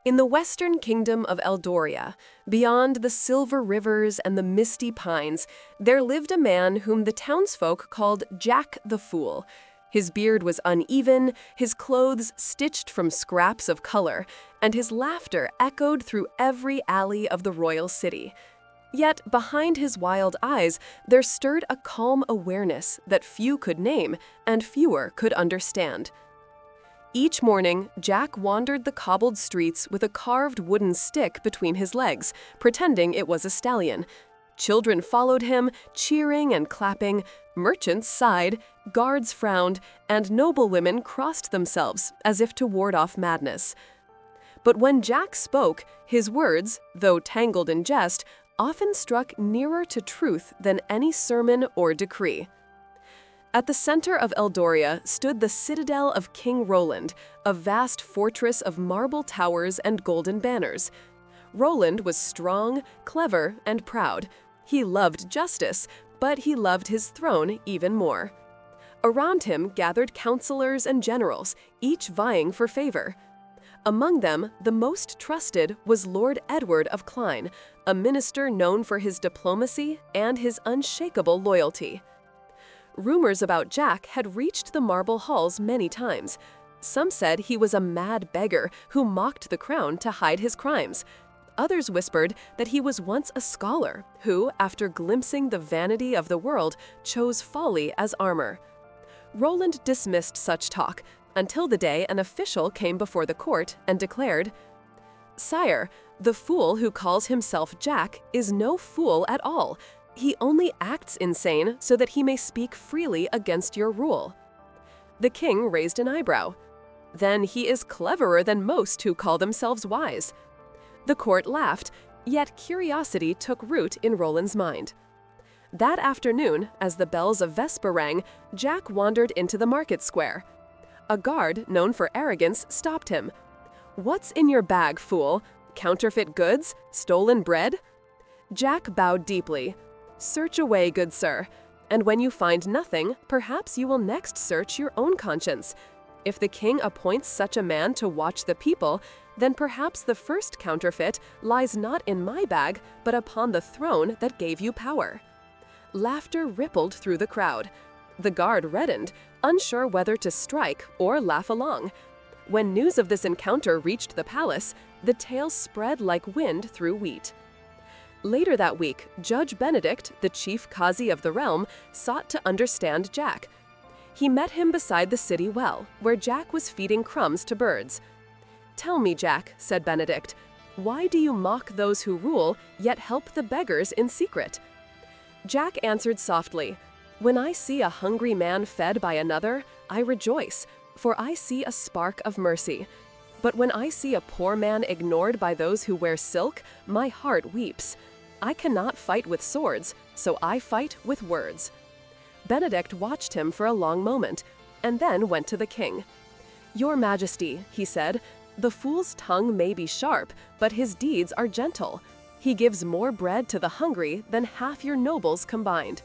In the western kingdom of Eldoria, beyond the silver rivers and the misty pines, there lived a man whom the townsfolk called Jack the Fool. His beard was uneven, his clothes stitched from scraps of color, and his laughter echoed through every alley of the royal city. Yet behind his wild eyes there stirred a calm awareness that few could name and fewer could understand. Each morning, Jack wandered the cobbled streets with a carved wooden stick between his legs, pretending it was a stallion. Children followed him, cheering and clapping, merchants sighed, guards frowned, and noblewomen crossed themselves as if to ward off madness. But when Jack spoke, his words, though tangled in jest, often struck nearer to truth than any sermon or decree. At the center of Eldoria stood the citadel of King Roland, a vast fortress of marble towers and golden banners. Roland was strong, clever, and proud. He loved justice, but he loved his throne even more. Around him gathered counselors and generals, each vying for favor. Among them, the most trusted was Lord Edward of Clyne, a minister known for his diplomacy and his unshakable loyalty. Rumors about Jack had reached the marble halls many times. Some said he was a mad beggar who mocked the crown to hide his crimes. Others whispered that he was once a scholar who, after glimpsing the vanity of the world, chose folly as armor. Roland dismissed such talk until the day an official came before the court and declared, "Sire, the fool who calls himself Jack is no fool at all. He only acts insane so that he may speak freely against your rule." The king raised an eyebrow. "Then he is cleverer than most who call themselves wise." The court laughed, yet curiosity took root in Roland's mind. That afternoon, as the bells of Vesper rang, Jack wandered into the market square. A guard, known for arrogance, stopped him. "What's in your bag, fool? Counterfeit goods? Stolen bread?" Jack bowed deeply. "Search away, good sir, and when you find nothing, perhaps you will next search your own conscience. If the king appoints such a man to watch the people, then perhaps the first counterfeit lies not in my bag, but upon the throne that gave you power." Laughter rippled through the crowd. The guard reddened, unsure whether to strike or laugh along. When news of this encounter reached the palace, the tale spread like wind through wheat. Later that week, Judge Benedict, the chief Qazi of the realm, sought to understand Jack. He met him beside the city well, where Jack was feeding crumbs to birds. "Tell me, Jack," said Benedict, "why do you mock those who rule, yet help the beggars in secret?" Jack answered softly, "When I see a hungry man fed by another, I rejoice, for I see a spark of mercy. But when I see a poor man ignored by those who wear silk, my heart weeps. I cannot fight with swords, so I fight with words." Benedict watched him for a long moment, and then went to the king. "Your Majesty," he said, "the fool's tongue may be sharp, but his deeds are gentle. He gives more bread to the hungry than half your nobles combined."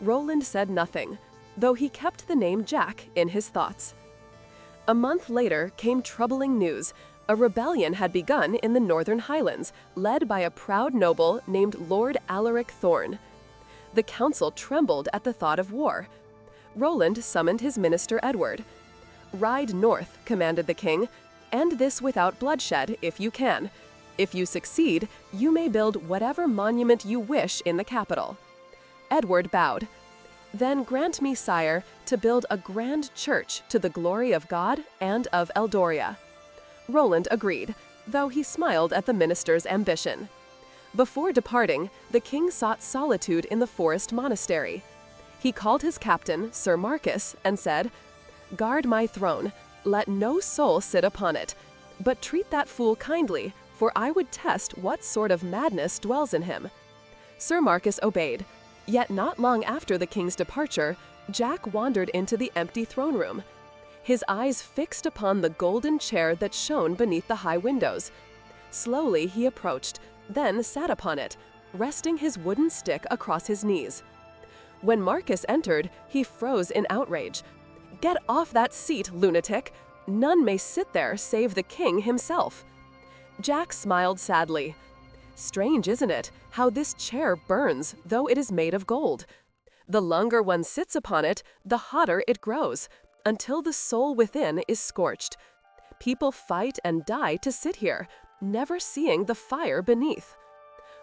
Roland said nothing, though he kept the name Jack in his thoughts. A month later came troubling news. A rebellion had begun in the Northern Highlands, led by a proud noble named Lord Alaric Thorne. The council trembled at the thought of war. Roland summoned his minister Edward. "Ride north," commanded the king. "End this without bloodshed, if you can. If you succeed, you may build whatever monument you wish in the capital." Edward bowed. "Then grant me, sire, to build a grand church to the glory of God and of Eldoria." Roland agreed, though he smiled at the minister's ambition. Before departing, the king sought solitude in the forest monastery. He called his captain, Sir Marcus, and said, "Guard my throne. Let no soul sit upon it. But treat that fool kindly, for I would test what sort of madness dwells in him." Sir Marcus obeyed. Yet not long after the king's departure, Jack wandered into the empty throne room. His eyes fixed upon the golden chair that shone beneath the high windows. Slowly he approached, then sat upon it, resting his wooden stick across his knees. When Marcus entered, he froze in outrage. "Get off that seat, lunatic! None may sit there save the king himself." Jack smiled sadly. "Strange, isn't it, how this chair burns, though it is made of gold? The longer one sits upon it, the hotter it grows, until the soul within is scorched. People fight and die to sit here, never seeing the fire beneath."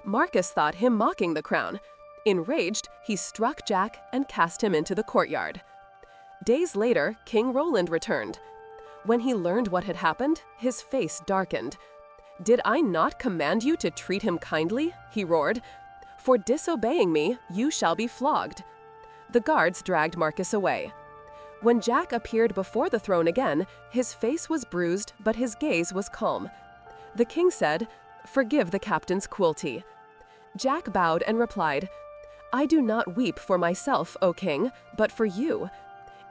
Marcus thought him mocking the crown. Enraged, he struck Jack and cast him into the courtyard. Days later, King Roland returned. When he learned what had happened, his face darkened. "Did I not command you to treat him kindly?" he roared. "For disobeying me, you shall be flogged." The guards dragged Marcus away. When Jack appeared before the throne again, his face was bruised, but his gaze was calm. The king said, "Forgive the captain's cruelty." Jack bowed and replied, "I do not weep for myself, O king, but for you.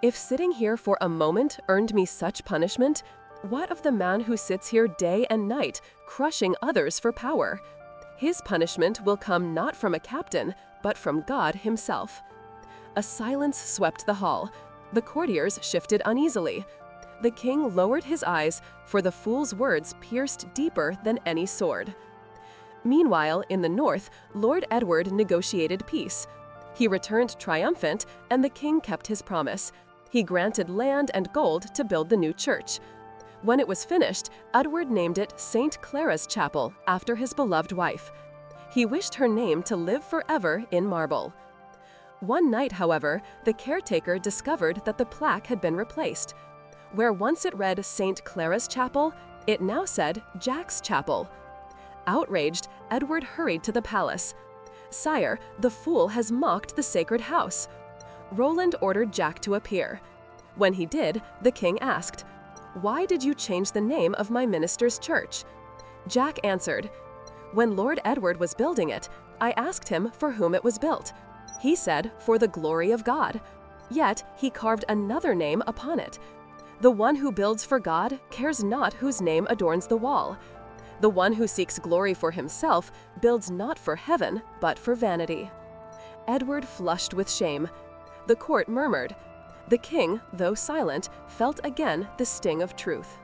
If sitting here for a moment earned me such punishment, what of the man who sits here day and night, crushing others for power? His punishment will come not from a captain, but from God himself." A silence swept the hall. The courtiers shifted uneasily. The king lowered his eyes, for the fool's words pierced deeper than any sword. Meanwhile, in the north, Lord Edward negotiated peace. He returned triumphant, and the king kept his promise. He granted land and gold to build the new church. When it was finished, Edward named it St. Clara's Chapel, after his beloved wife. He wished her name to live forever in marble. One night, however, the caretaker discovered that the plaque had been replaced. Where once it read St. Clara's Chapel, it now said Jack's Chapel. Outraged, Edward hurried to the palace. "Sire, the fool has mocked the sacred house." Roland ordered Jack to appear. When he did, the king asked, "Why did you change the name of my minister's church?" Jack answered, "When Lord Edward was building it, I asked him for whom it was built. He said, for the glory of God. Yet he carved another name upon it. The one who builds for God cares not whose name adorns the wall. The one who seeks glory for himself builds not for heaven, but for vanity." Edward flushed with shame. The court murmured. The king, though silent, felt again the sting of truth.